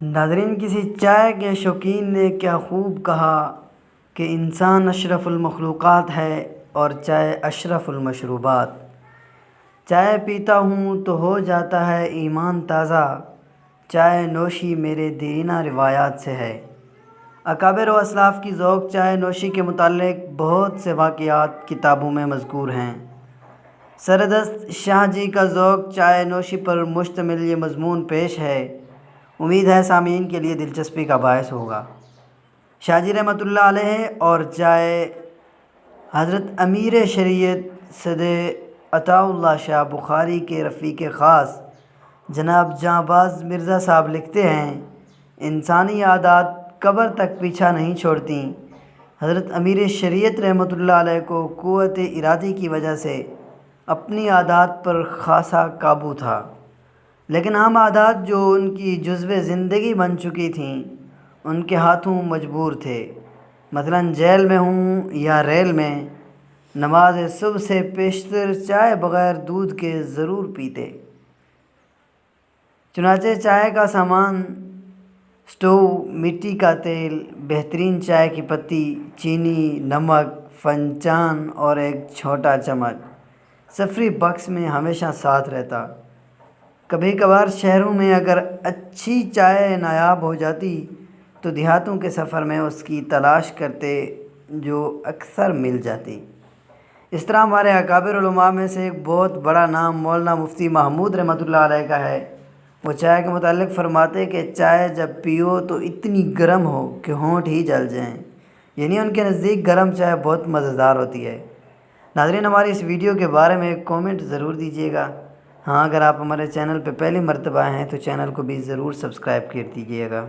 ناظرین، کسی چائے کے شوقین نے کیا خوب کہا کہ انسان اشرف المخلوقات ہے اور چائے اشرف المشروبات۔ چائے پیتا ہوں تو ہو جاتا ہے ایمان تازہ، چائے نوشی میرے دیرینہ روایات سے ہے۔ اکابر و اسلاف کی ذوق چائے نوشی کے متعلق بہت سے واقعات کتابوں میں مذکور ہیں۔ سردست شاہ جی کا ذوق چائے نوشی پر مشتمل یہ مضمون پیش ہے، امید ہے سامعین کے لیے دلچسپی کا باعث ہوگا۔ شاہ جی رحمۃ اللہ علیہ اور چائے حضرت امیر شریعت سید عطا اللہ شاہ بخاری کے رفیق خاص جناب جاں باز مرزا صاحب لکھتے ہیں، انسانی عادات قبر تک پیچھا نہیں چھوڑتیں۔ حضرت امیر شریعت رحمۃ اللہ علیہ کو قوت ارادی کی وجہ سے اپنی عادات پر خاصا قابو تھا، لیکن عام عادات جو ان کی جزو زندگی بن چکی تھیں ان کے ہاتھوں مجبور تھے۔ مثلاً جیل میں ہوں یا ریل میں، نماز صبح سے پیشتر چائے بغیر دودھ کے ضرور پیتے۔ چنانچہ چائے کا سامان، سٹو، مٹی کا تیل، بہترین چائے کی پتی، چینی، نمک، فنجان اور ایک چھوٹا چمچ سفری باکس میں ہمیشہ ساتھ رہتا۔ کبھی کبھار شہروں میں اگر اچھی چائے نایاب ہو جاتی تو دیہاتوں کے سفر میں اس کی تلاش کرتے، جو اکثر مل جاتی۔ اس طرح ہمارے اکابر علماء میں سے ایک بہت بڑا نام مولانا مفتی محمود رحمۃ اللہ علیہ کا ہے۔ وہ چائے کے متعلق فرماتے کہ چائے جب پیو تو اتنی گرم ہو کہ ہونٹ ہی جل جائیں، یعنی ان کے نزدیک گرم چائے بہت مزیدار ہوتی ہے۔ ناظرین، ہماری اس ویڈیو کے بارے میں ایک کومنٹ ضرور دیجیے گا۔ ہاں، اگر آپ ہمارے چینل پہ پہلی مرتبہ ہیں تو چینل کو بھی ضرور سبسکرائب کر دیجیے گا۔